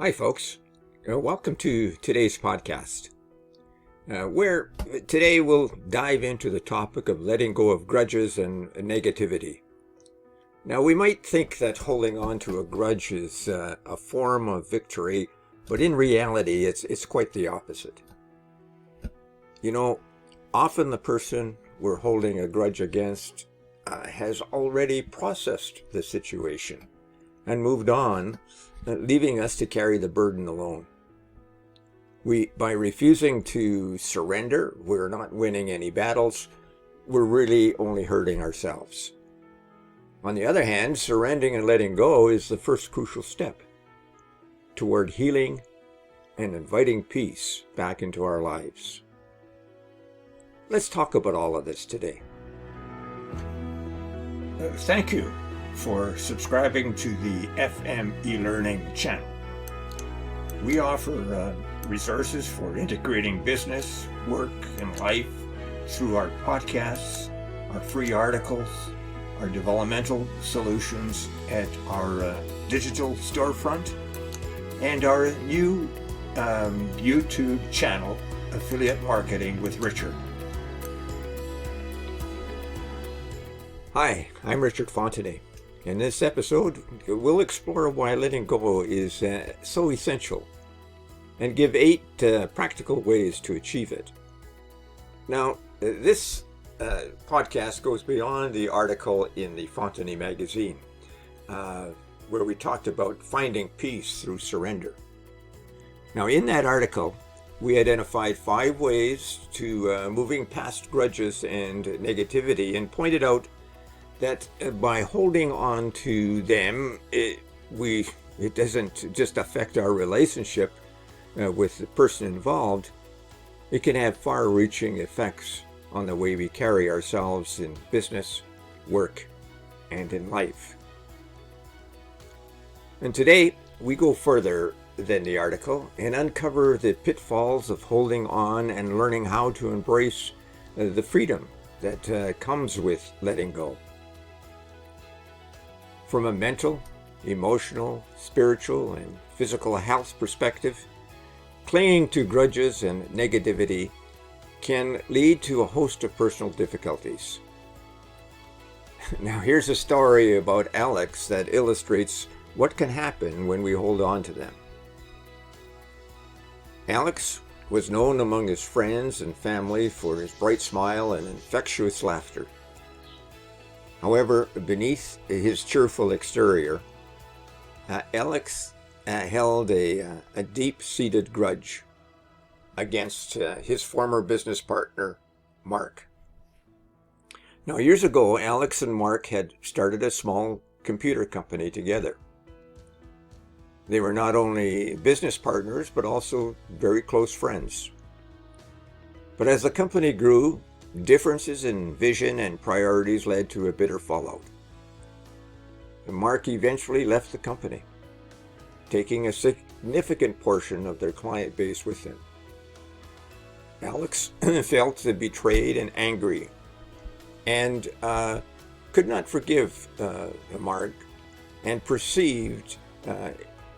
Hi, folks. Welcome to today's podcast, where today we'll dive into the topic of letting go of grudges and negativity. Now, we might think that holding on to a grudge is a form of victory, but in reality, it's quite the opposite. You know, often the person we're holding a grudge against has already processed the situation and moved on, leaving us to carry the burden alone. By refusing to surrender, we're not winning any battles. We're really only hurting ourselves. On the other hand, surrendering and letting go is the first crucial step toward healing and inviting peace back into our lives. Let's talk about all of this today. Thank you for subscribing to the FM e-learning channel. We offer resources for integrating business, work, and life through our podcasts, our free articles, our developmental solutions at our digital storefront, and our new YouTube channel, Affiliate Marketing with Richard. Hi, I'm Richard Fontenay. In this episode, we'll explore why letting go is so essential and give 8 practical ways to achieve it. Now, this podcast goes beyond the article in the Fontenay magazine, where we talked about finding peace through surrender. Now, in that article, we identified 5 ways to moving past grudges and negativity and pointed out that by holding on to them, it doesn't just affect our relationship with the person involved. It can have far-reaching effects on the way we carry ourselves in business, work, and in life. And today, we go further than the article and uncover the pitfalls of holding on and learning how to embrace the freedom that comes with letting go. From a mental, emotional, spiritual, and physical health perspective, clinging to grudges and negativity can lead to a host of personal difficulties. Now, here's a story about Alex that illustrates what can happen when we hold on to them. Alex was known among his friends and family for his bright smile and infectious laughter. However, beneath his cheerful exterior, Alex held a deep-seated grudge against his former business partner, Mark. Now, years ago, Alex and Mark had started a small computer company together. They were not only business partners, but also very close friends. But as the company grew, differences in vision and priorities led to a bitter fallout. Mark eventually left the company, taking a significant portion of their client base with him. Alex felt betrayed and angry and could not forgive Mark and perceived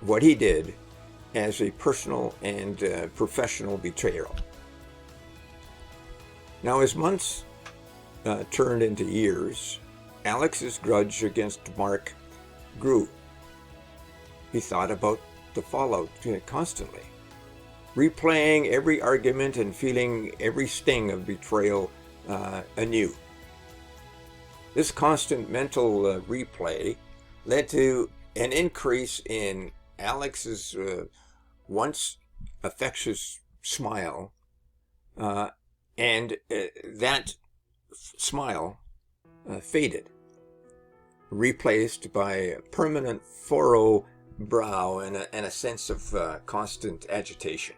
what he did as a personal and professional betrayal. Now, as months turned into years, Alex's grudge against Mark grew. He thought about the fallout constantly, replaying every argument and feeling every sting of betrayal anew. This constant mental replay led to an increase in Alex's once infectious smile, and that smile faded, replaced by a permanent furrow brow and a sense of constant agitation.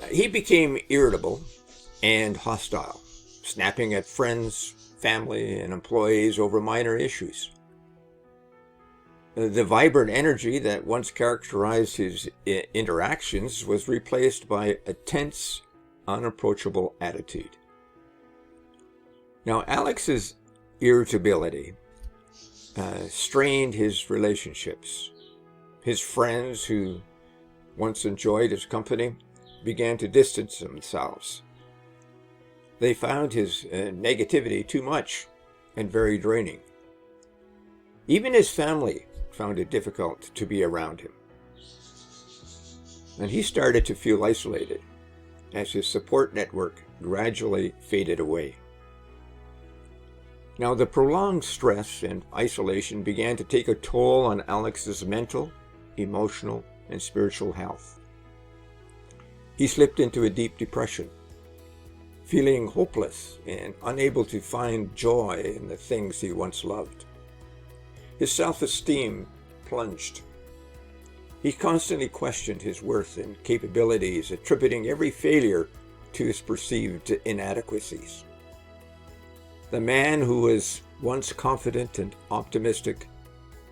He became irritable and hostile, snapping at friends, family, and employees over minor issues. The vibrant energy that once characterized his interactions was replaced by a tense, unapproachable attitude. Now, Alex's irritability strained his relationships His friends who once enjoyed his company began to distance themselves. They found his negativity too much and very draining. Even his family found it difficult to be around him. And he started to feel isolated as his support network gradually faded away. Now, the prolonged stress and isolation began to take a toll on Alex's mental, emotional, and spiritual health. He slipped into a deep depression, feeling hopeless and unable to find joy in the things he once loved. His self-esteem plunged. He constantly questioned his worth and capabilities, attributing every failure to his perceived inadequacies. The man who was once confident and optimistic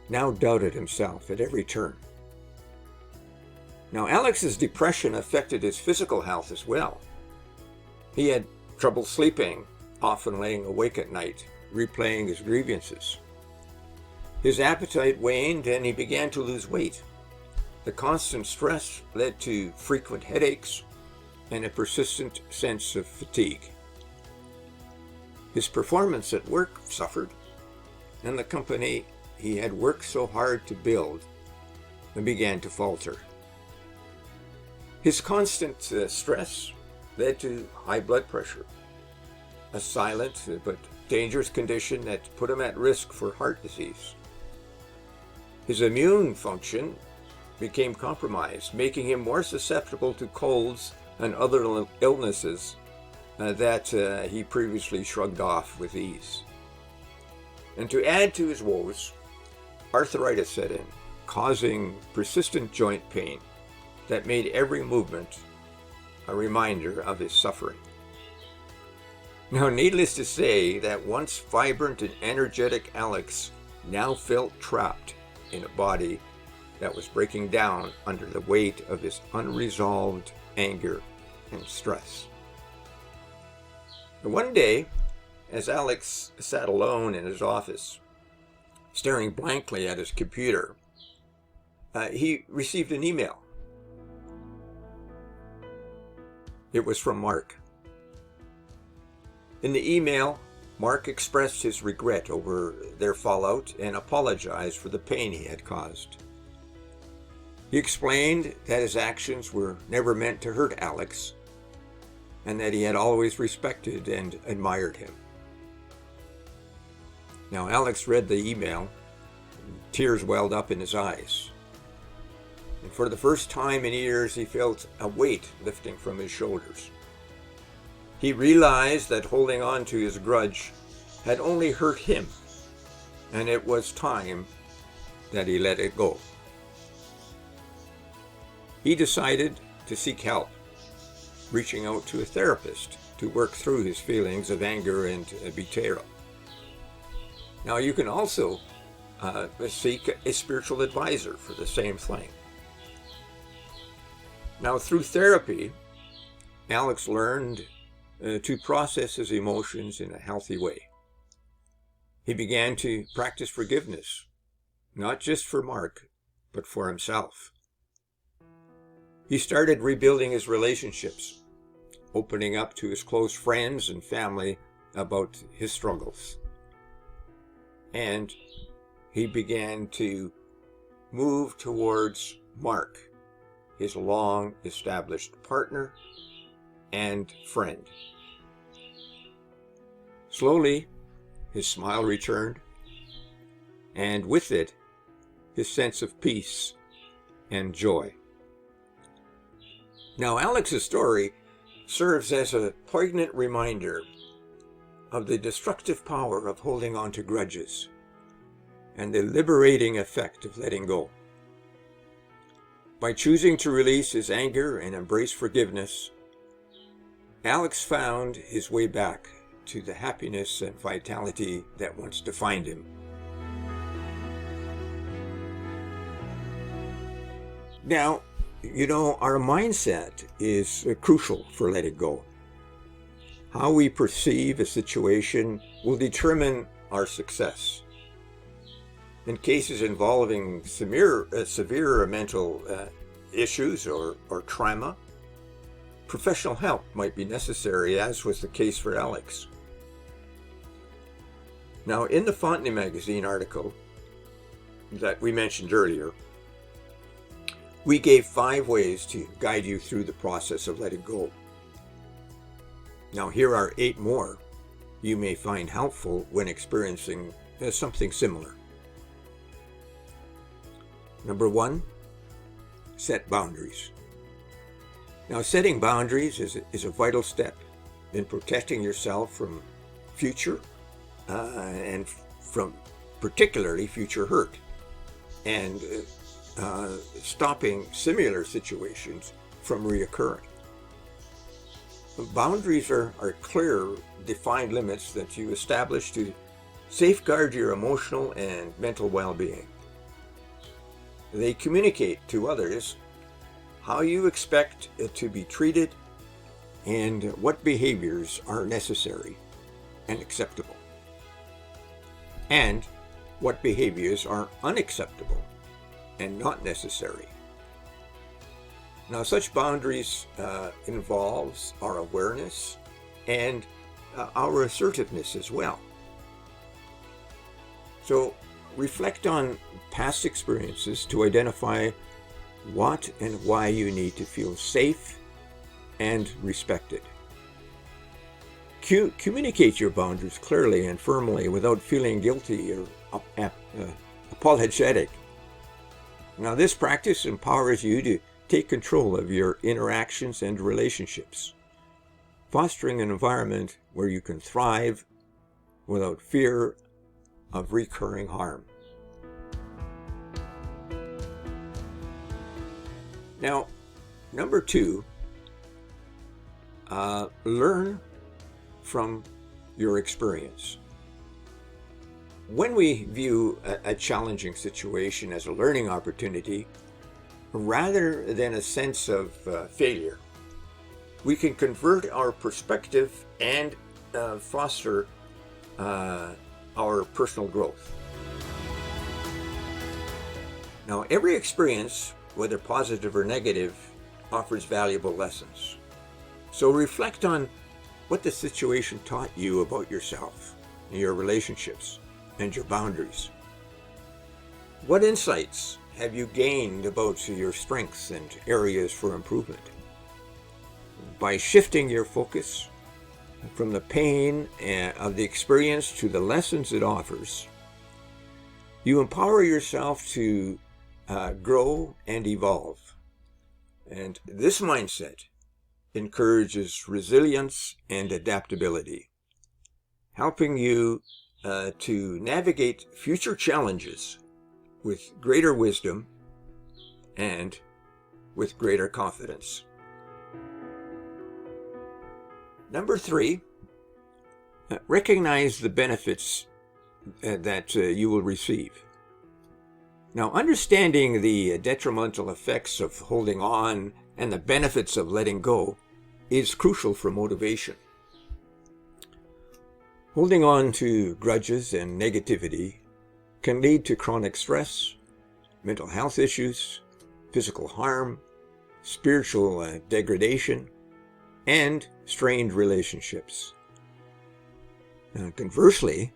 now doubted himself at every turn. Now, Alex's depression affected his physical health as well. He had trouble sleeping, often laying awake at night, replaying his grievances. His appetite waned and he began to lose weight. The constant stress led to frequent headaches and a persistent sense of fatigue. His performance at work suffered, and the company he had worked so hard to build began to falter. His constant stress led to high blood pressure, a silent but dangerous condition that put him at risk for heart disease. His immune function became compromised, making him more susceptible to colds and other illnesses that he previously shrugged off with ease. And to add to his woes, arthritis set in, causing persistent joint pain that made every movement a reminder of his suffering. Now, needless to say that once vibrant and energetic Alex now felt trapped in a body that was breaking down under the weight of his unresolved anger and stress. And one day, as Alex sat alone in his office, staring blankly at his computer, he received an email. It was from Mark. In the email, Mark expressed his regret over their fallout and apologized for the pain he had caused. He explained that his actions were never meant to hurt Alex, and that he had always respected and admired him. Now, Alex read the email, and tears welled up in his eyes. And for the first time in years, he felt a weight lifting from his shoulders. He realized that holding on to his grudge had only hurt him, and it was time that he let it go. He decided to seek help, reaching out to a therapist to work through his feelings of anger and betrayal. Now, you can also seek a spiritual advisor for the same thing. Now, through therapy, Alex learned to process his emotions in a healthy way. He began to practice forgiveness, not just for Mark, but for himself. He started rebuilding his relationships, opening up to his close friends and family about his struggles. And he began to move towards Mark, his long-established partner and friend. Slowly, his smile returned, and with it, his sense of peace and joy. Now, Alex's story serves as a poignant reminder of the destructive power of holding on to grudges and the liberating effect of letting go. By choosing to release his anger and embrace forgiveness, Alex found his way back to the happiness and vitality that once defined him. Now, our mindset is crucial for letting go. How we perceive a situation will determine our success. In cases involving severe mental issues or trauma, professional help might be necessary, as was the case for Alex. Now, in the Fontenay magazine article that we mentioned earlier, we gave 5 ways to guide you through the process of letting go. Now, here are 8 more you may find helpful when experiencing something similar. Number 1, set boundaries. Now, setting boundaries is a vital step in protecting yourself from future and from particularly future hurt, and stopping similar situations from reoccurring. Boundaries are clear, defined limits that you establish to safeguard your emotional and mental well-being. They communicate to others how you expect to be treated and what behaviors are necessary and acceptable, and what behaviors are unacceptable and not necessary. Now, such boundaries involves our awareness and our assertiveness as well. So, reflect on past experiences to identify what and why you need to feel safe and respected. Communicate your boundaries clearly and firmly without feeling guilty or apologetic. Now, this practice empowers you to take control of your interactions and relationships, fostering an environment where you can thrive without fear of recurring harm. Now, number 2, learn from your experience. When we view a challenging situation as a learning opportunity, rather than a sense of failure, we can convert our perspective and foster our personal growth. Now, every experience, whether positive or negative, offers valuable lessons. So reflect on what the situation taught you about yourself, your relationships, and your boundaries. What insights have you gained about your strengths and areas for improvement? By shifting your focus from the pain of the experience to the lessons it offers, you empower yourself to grow and evolve. And this mindset encourages resilience and adaptability, helping you to navigate future challenges with greater wisdom and with greater confidence. Number 3, recognize the benefits that you will receive. Now, understanding the detrimental effects of holding on and the benefits of letting go is crucial for motivation. Holding on to grudges and negativity can lead to chronic stress, mental health issues, physical harm, spiritual degradation, and strained relationships. Now, conversely,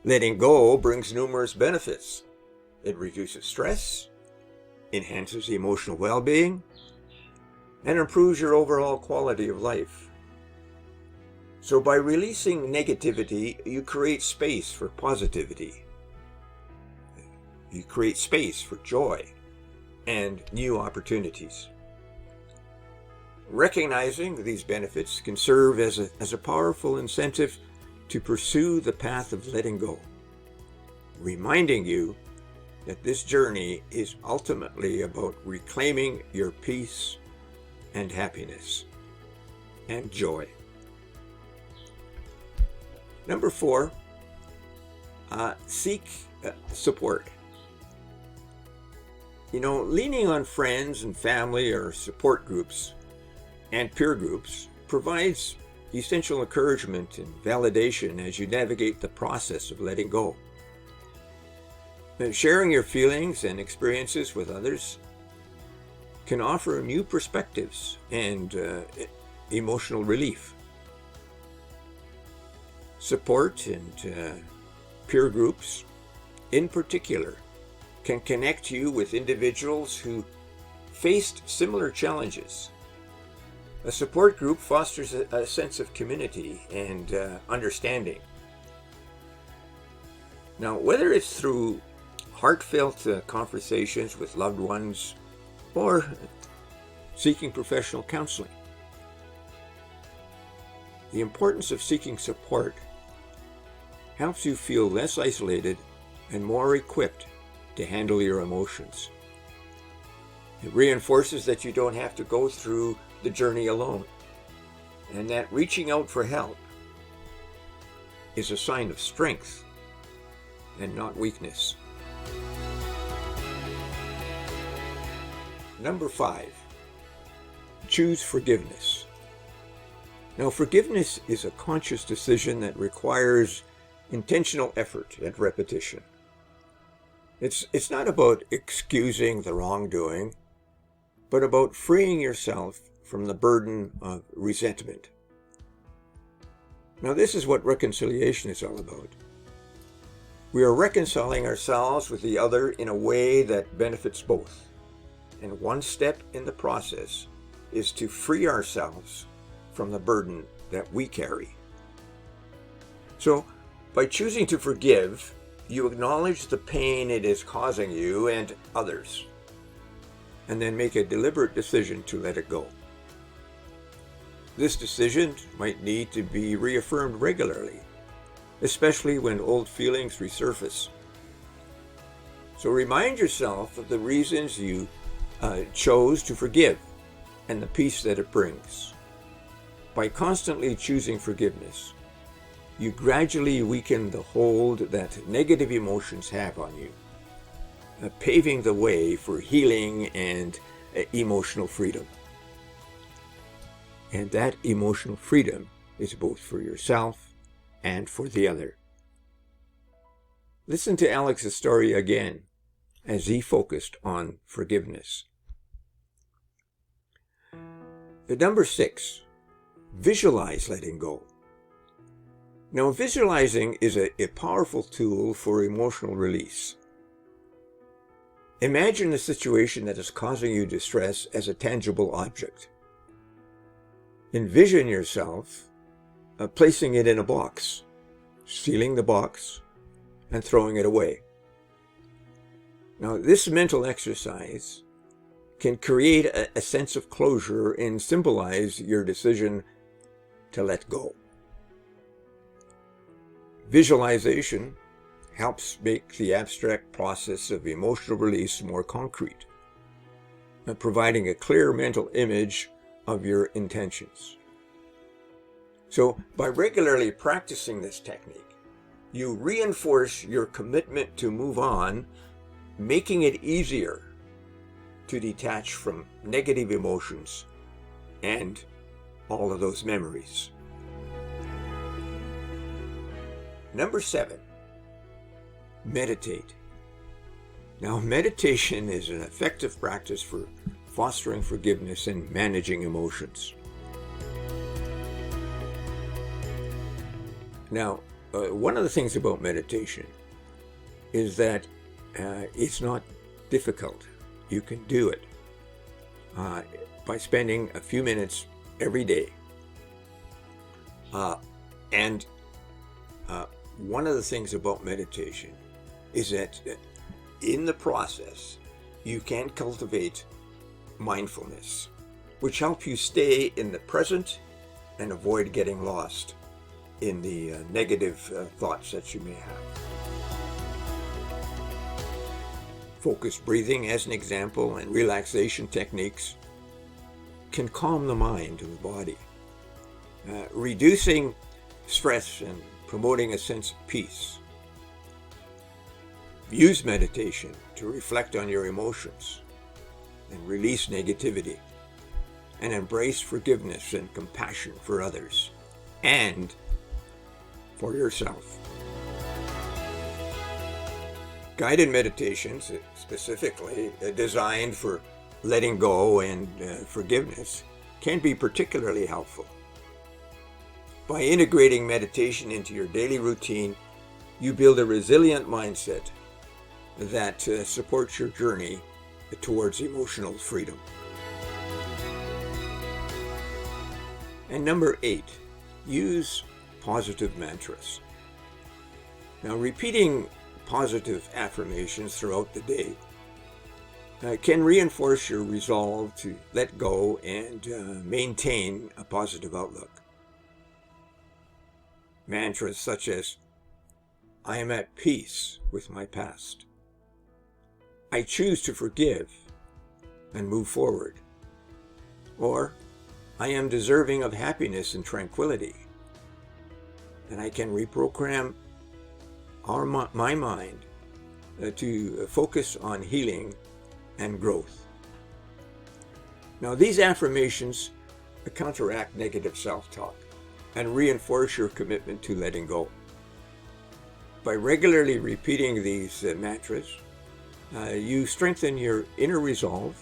letting go brings numerous benefits. It reduces stress, enhances emotional well-being, and improves your overall quality of life. So by releasing negativity, you create space for positivity. You create space for joy and new opportunities. Recognizing these benefits can serve as a powerful incentive to pursue the path of letting go, reminding you that this journey is ultimately about reclaiming your peace and happiness and joy. Number 4, seek support. Leaning on friends and family or support groups and peer groups provides essential encouragement and validation as you navigate the process of letting go. Sharing your feelings and experiences with others can offer new perspectives and emotional relief. Support and peer groups, in particular, can connect you with individuals who faced similar challenges. A support group fosters a sense of community and understanding. Now, whether it's through heartfelt conversations with loved ones or seeking professional counseling, the importance of seeking support helps you feel less isolated and more equipped to handle your emotions. It reinforces that you don't have to go through the journey alone, and that reaching out for help is a sign of strength and not weakness. Number 5, choose forgiveness. Now, forgiveness is a conscious decision that requires intentional effort and repetition. It's not about excusing the wrongdoing, but about freeing yourself from the burden of resentment. Now, this is what reconciliation is all about. We are reconciling ourselves with the other in a way that benefits both. And one step in the process is to free ourselves from the burden that we carry. So, by choosing to forgive, you acknowledge the pain it is causing you and others, and then make a deliberate decision to let it go. This decision might need to be reaffirmed regularly, especially when old feelings resurface. So remind yourself of the reasons you chose to forgive and the peace that it brings. By constantly choosing forgiveness, you gradually weaken the hold that negative emotions have on you, paving the way for healing and emotional freedom. And that emotional freedom is both for yourself and for the other. Listen to Alex's story again as he focused on forgiveness. Number 6, visualize letting go. Now, visualizing is a powerful tool for emotional release. Imagine the situation that is causing you distress as a tangible object. Envision yourself placing it in a box, sealing the box, and throwing it away. Now, this mental exercise can create a sense of closure and symbolize your decision to let go. Visualization helps make the abstract process of emotional release more concrete, providing a clear mental image of your intentions. So, by regularly practicing this technique, you reinforce your commitment to move on, making it easier to detach from negative emotions and all of those memories. Number 7, meditate. Now, meditation is an effective practice for fostering forgiveness and managing emotions. Now, one of the things about meditation is that it's not difficult. You can do it by spending a few minutes every day. And one of the things about meditation is that in the process, you can cultivate mindfulness, which helps you stay in the present and avoid getting lost in the negative thoughts that you may have. Focused breathing, as an example, and relaxation techniques can calm the mind and the body, reducing stress and promoting a sense of peace. Use meditation to reflect on your emotions and release negativity, and embrace forgiveness and compassion for others and for yourself. Guided meditations, specifically designed for letting go and forgiveness, can be particularly helpful. By integrating meditation into your daily routine, you build a resilient mindset that supports your journey towards emotional freedom. And number 8, use positive mantras. Now, repeating positive affirmations throughout the day can reinforce your resolve to let go and maintain a positive outlook. Mantras such as, I am at peace with my past. I choose to forgive and move forward. Or, I am deserving of happiness and tranquility. And I can reprogram my mind to focus on healing and growth. Now, these affirmations counteract negative self-talk and reinforce your commitment to letting go. By regularly repeating these mantras, you strengthen your inner resolve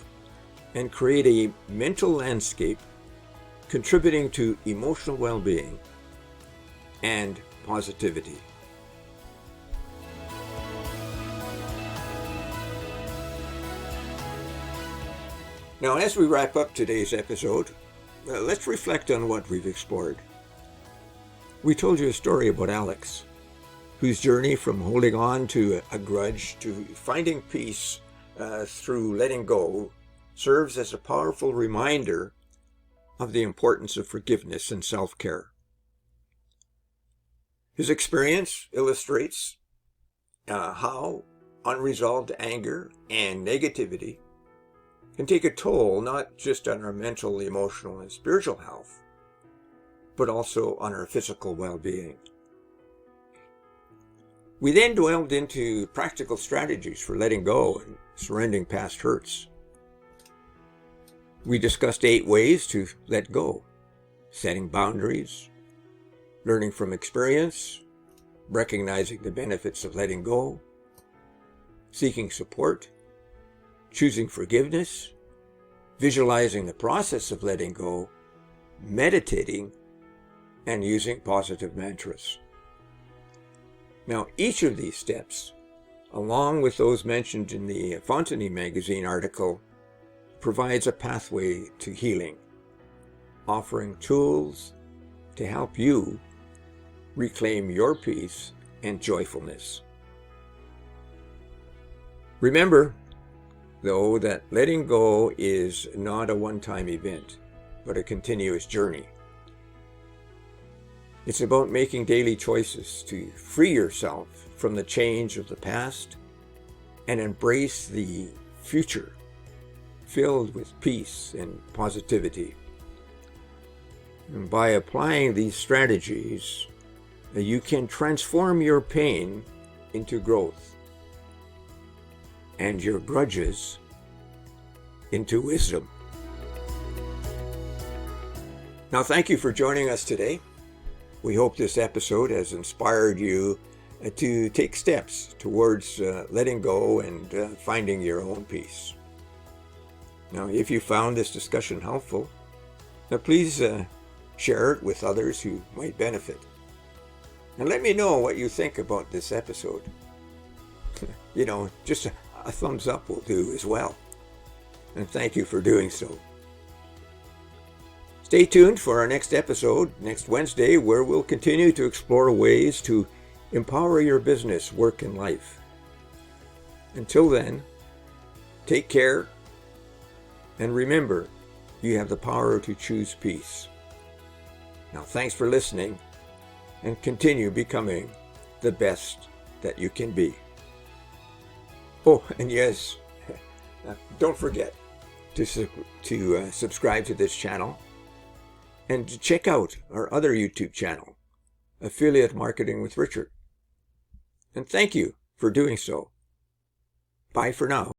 and create a mental landscape contributing to emotional well-being and positivity. Now, as we wrap up today's episode, let's reflect on what we've explored. We told you a story about Alex, whose journey from holding on to a grudge to finding peace through letting go serves as a powerful reminder of the importance of forgiveness and self-care. His experience illustrates how unresolved anger and negativity can take a toll not just on our mental, emotional, and spiritual health, but also on our physical well-being. We then delved into practical strategies for letting go and surrendering past hurts. We discussed 8 ways to let go: setting boundaries, learning from experience, recognizing the benefits of letting go, seeking support, choosing forgiveness, visualizing the process of letting go, meditating, and using positive mantras. Now, each of these steps, along with those mentioned in the Fontenay magazine article, provides a pathway to healing, offering tools to help you reclaim your peace and joyfulness. Remember, though, that letting go is not a one-time event, but a continuous journey. It's about making daily choices to free yourself from the change of the past and embrace the future filled with peace and positivity. And by applying these strategies, you can transform your pain into growth and your grudges into wisdom. Now, thank you for joining us today. We hope this episode has inspired you to take steps towards letting go and finding your own peace. Now, if you found this discussion helpful, please share it with others who might benefit. And let me know what you think about this episode. Just a thumbs up will do as well. And thank you for doing so. Stay tuned for our next episode next Wednesday, where we'll continue to explore ways to empower your business, work, and life. Until then, take care, and remember, you have the power to choose peace. Now, thanks for listening, and continue becoming the best that you can be. Oh, and yes, don't forget to subscribe to this channel and to check out our other YouTube channel, Affiliate Marketing with Richard. And thank you for doing so. Bye for now.